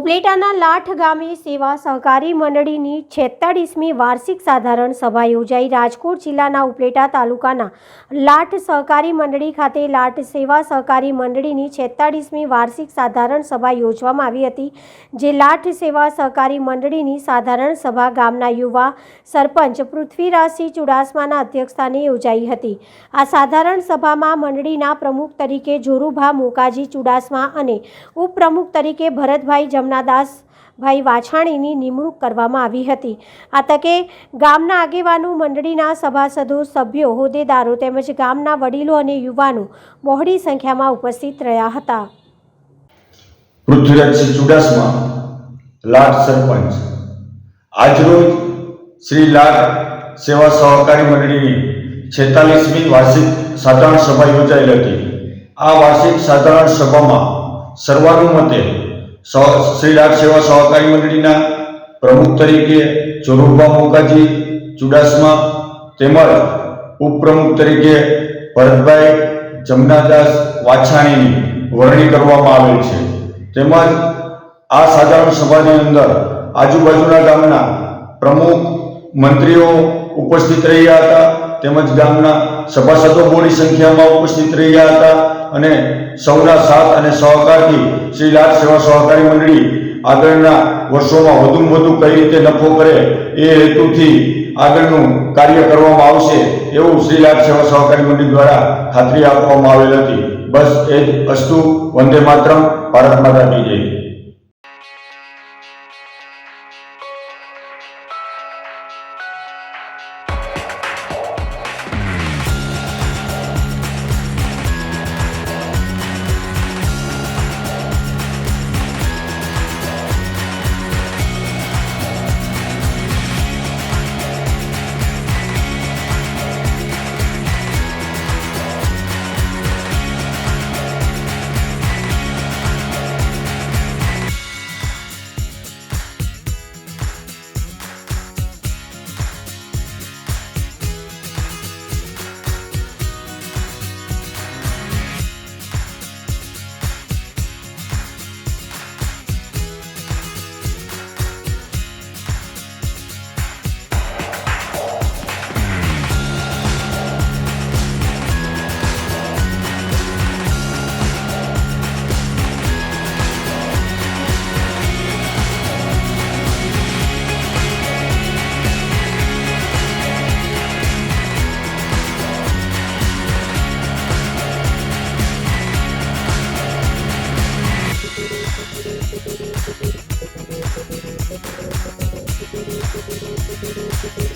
ઉપલેટાના લાઠ ગામે સેવા સહકારી મંડળીની 46મી વાર્ષિક સાધારણ સભા યોજાઈ। રાજકોટ જિલ્લાના ઉપલેટા તાલુકાના લાઠ સહકારી મંડળી ખાતે લાઠ સેવા સહકારી મંડળીની 46મી વાર્ષિક સાધારણ સભા યોજવામાં આવી હતી। જે લાઠ સેવા સહકારી મંડળીની સાધારણ સભા ગામના યુવા સરપંચ પૃથ્વીરાજસિંહ ચુડાસમાના અધ્યક્ષસ્થાને યોજાઈ હતી। આ સાધારણ સભામાં મંડળીના પ્રમુખ તરીકે જોરુભા મોકાજી ચુડાસમા અને ઉપપ્રમુખ તરીકે ભરતભાઈ જમનાદાસભાઈ વાછાણીની નિમણૂક કરવામાં આવી હતી। આ તકે ગામના આગેવાનો, મંડળીના સભાસદો, સભ્યો, હોદ્દેદારો તેમજ ગામના વડીલો અને યુવાનો બહોળી સંખ્યામાં ઉપસ્થિત રહ્યા હતા। પૃથ્વીરાજસિંહ ચુડાસમા, લાઠ સરપંચ। આજરોજ શ્રી લાઠ સેવા સહકારી મંડળીની 46મી વાર્ષિક સાધારણ સભા યોજાયેલ હતી। આ વાર્ષિક સાધારણ સભામાં સર્વાનુમતે શ્રી લાઠ સેવા સહકારી મંડળીના પ્રમુખ તરીકે જોરુભા મોકાજી ચુડાસમા તેમજ ઉપપ્રમુખ તરીકે ભરતભાઈ જમનાદાસ વાછાણીની વરણી કરવામાં આવેલ છે। તેમજ આ સાધારણ સભાની અંદર આજુબાજુના ગામના પ્રમુખ મંત્રીઓ ઉપસ્થિત રહ્યા હતા તેમજ ગામના સભાસદો મોટી સંખ્યામાં ઉપસ્થિત રહ્યા હતા અને સૌના સાથ અને સહકારથી શ્રી લાઠ સેવા સહકારી મંડળી આગળના વર્ષોમાં વધુમાં વધુ કઈ રીતે નફો કરે એ હેતુથી આગળનું કાર્ય કરવામાં આવશે એવું શ્રી લાઠ સેવા સહકારી મંડળી દ્વારા ખાતરી આપવામાં આવેલ હતી। બસ એ જ અસ્તુ। વંદે માતરમ। ભારત માતા કી જય। Thank you.